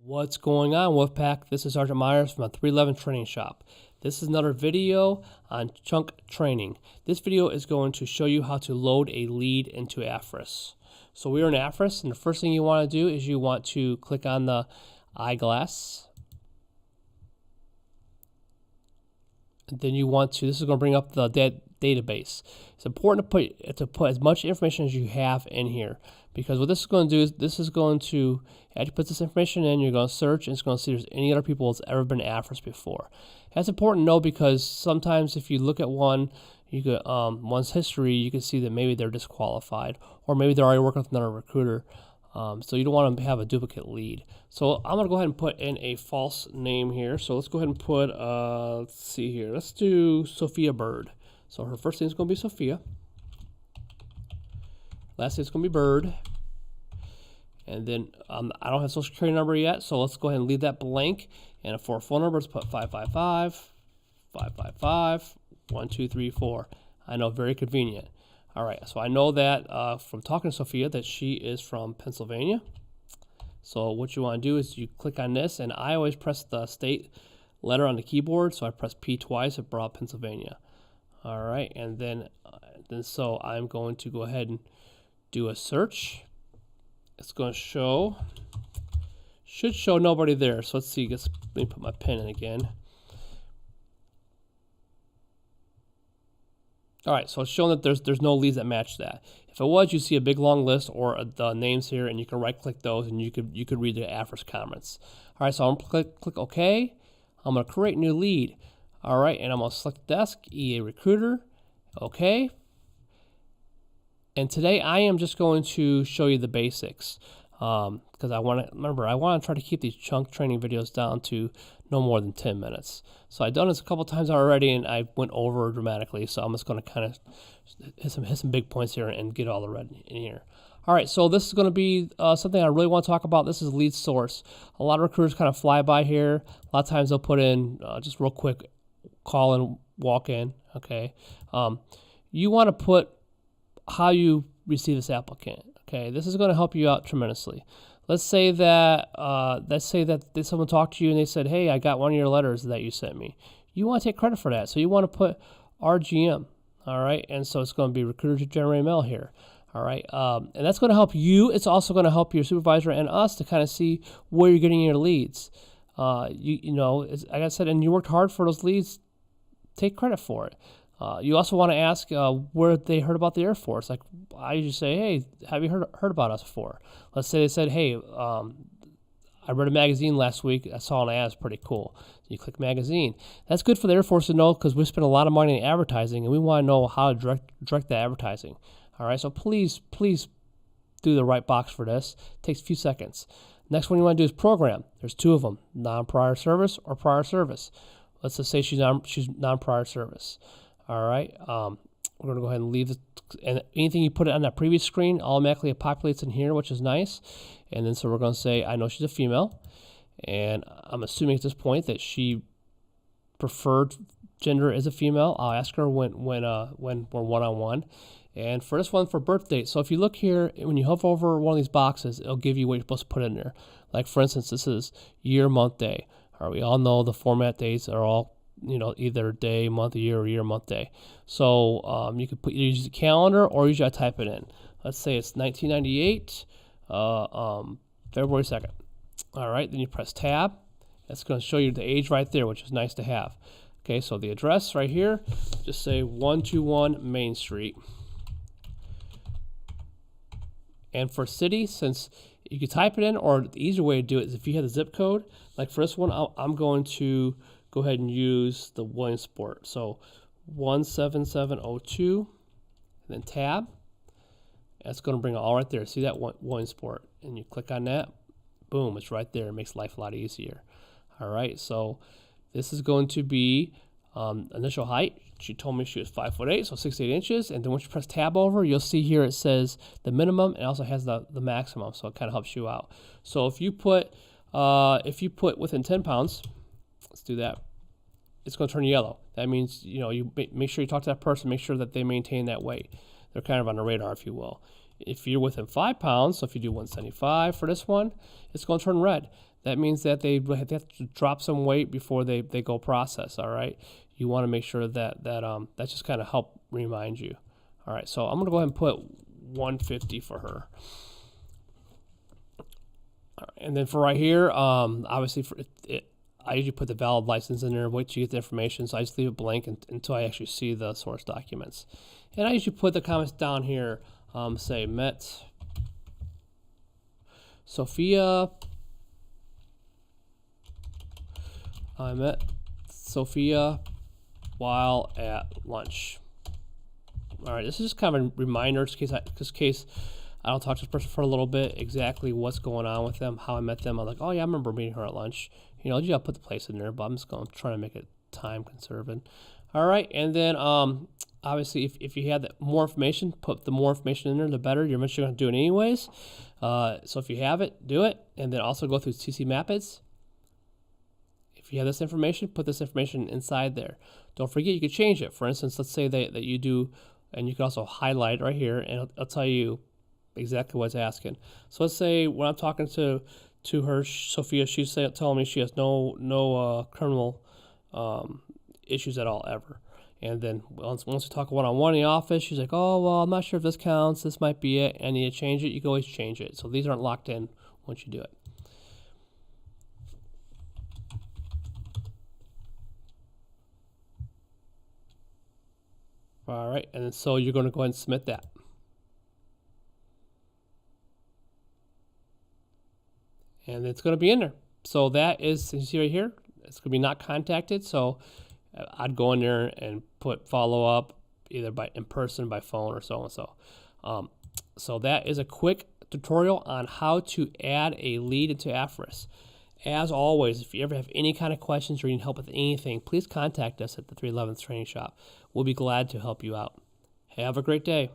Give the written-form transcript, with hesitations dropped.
What's going on, Wolfpack? This is Sergeant Myers from the 311 Training Shop. This is another video on chunk training. This video is going to show you how to load a lead into AFRISS. So we're in AFRISS, and the first thing you want to do is you want to click on the eyeglass. And then you want to, this is going to bring up the database. It's important to put as much information as you have in here, because what this is going to do is this is going to, as you put this information in, you're going to search and it's going to see if there's any other people that's ever been AFRISS before. That's important to know, because sometimes if you look at one, you could, one's history, you can see that maybe they're disqualified, or maybe they're already working with another recruiter. So you don't want to have a duplicate lead. So I'm going to go ahead and put in a false name here. So let's go ahead and put, let's see here. Let's do Sophia Bird. So her first name is going to be Sophia. Last name is going to be Bird. And then I don't have a social security number yet, so let's go ahead and leave that blank. And for a phone number, let's put 555-555-1234. I know, very convenient. All right, so I know that from talking to Sophia that she is from Pennsylvania. So what you want to do is you click on this, and I always press the state letter on the keyboard, so I press P twice. It brought Pennsylvania. All right, and then so I'm going to go ahead and do a search. It's going to should show nobody there. So let's see. Let me put my pen in again. All right, so it's showing that there's no leads that match that. If it was, you see a big long list or the names here, and you can right-click those, and you could read the AFRISS comments. All right, so I'm gonna click OK. I'm gonna create new lead. All right, and I'm gonna select desk, EA Recruiter, OK. And today I am just going to show you the basics, because I want to try to keep these chunk training videos down to no more than 10 minutes. So I've done this a couple times already, and I went over dramatically. So I'm just going to kind of hit some big points here and get all the red in here. All right, so this is going to be something I really want to talk about. This is lead source. A lot of recruiters kind of fly by here. A lot of times they'll put in just real quick, call in, walk in. Okay, you want to put how you receive this applicant. Okay, this is going to help you out tremendously. Let's say that someone talked to you and they said, "Hey, I got one of your letters that you sent me." You want to take credit for that, so you want to put RGM. All right, and so it's going to be recruiter generated mail here. All right, and that's going to help you. It's also going to help your supervisor and us to kind of see where you're getting your leads. You know, like I said, and you worked hard for those leads. Take credit for it. You also want to ask where they heard about the Air Force. Like I usually say, "Hey, have you heard about us before?" Let's say they said, "Hey, I read a magazine last week. I saw an ad. It's pretty cool." So you click magazine. That's good for the Air Force to know, because we spend a lot of money in advertising, and we want to know how to direct the advertising. All right, so please do the right box for this. It takes a few seconds. Next one you want to do is program. There's two of them: non-prior service or prior service. Let's just say she's non-prior service. All right, we're going to go ahead and leave it, and anything you put it on that previous screen automatically populates in here, which is nice. And then so we're going to say, I know she's a female, and I'm assuming at this point that she preferred gender is a female. I'll ask her when we're one-on-one. And for this one, for birth date, so if you look here, when you hover over one of these boxes, it'll give you what you're supposed to put in there. Like for instance, this is year, month, day. All right, we all know the format dates are all, you know, either day, month, year, or year, month, day. So you could use the calendar, or usually I type it in. Let's say it's 1998, February 2nd. All right, then you press tab. That's going to show you the age right there, which is nice to have. Okay, so the address right here, just say 121 Main Street. And for city, since you can type it in, or the easier way to do it is if you have the zip code. Like for this one, I'm going to go ahead and use the Williamsport. So 17702, and then tab. That's going to bring it all right there. See that Williamsport, and you click on that. Boom, it's right there. It makes life a lot easier. All right, so this is going to be initial height. She told me she was 5'8", so 68 inches. And then once you press tab over, you'll see here it says the minimum. It also has the maximum, so it kind of helps you out. So if you put within 10 pounds, let's do that. it's going to turn yellow. That means, you make sure you talk to that person, make sure that they maintain that weight. They're kind of on the radar, if you will. If you're within 5 pounds, so if you do 175 for this one, it's going to turn red. That means that they have to drop some weight before they go process, all right? You want to make sure that just kind of help remind you. All right, so I'm going to go ahead and put 150 for her. And then for right here, obviously I usually put the valid license in there, wait till you get the information, so I just leave it blank until I actually see the source documents. And I usually put the comments down here, say, met Sophia. I met Sophia while at lunch. All right, this is just kind of a reminder, in case I don't talk to this person for a little bit, exactly what's going on with them, how I met them. I'm like, oh yeah, I remember meeting her at lunch. You gotta put the place in there, but I'm just going to try to make it time conserving. All right, and then obviously if you had more information, put the more information in there, the better. You're eventually going to do it anyways. So if you have it, do it, and then also go through CC Mapids. If you have this information, put this information inside there. Don't forget you could change it. For instance, let's say that you do, and you can also highlight right here, and I'll tell you exactly what it's asking. So let's say when I'm talking to her, Sophia, she's telling me she has no criminal issues at all ever. And then once we talk one-on-one in the office, she's like, oh, well, I'm not sure if this counts. This might be it. I need to change it. You can always change it. So these aren't locked in once you do it. All right, and so you're going to go ahead and submit that. And it's going to be in there. So that is, you see right here, it's going to be not contacted. So I'd go in there and put follow up either in person, by phone, or so and so. So that is a quick tutorial on how to add a lead into AFRISS. As always, if you ever have any kind of questions or you need help with anything, please contact us at the 311th Training Shop. We'll be glad to help you out. Have a great day.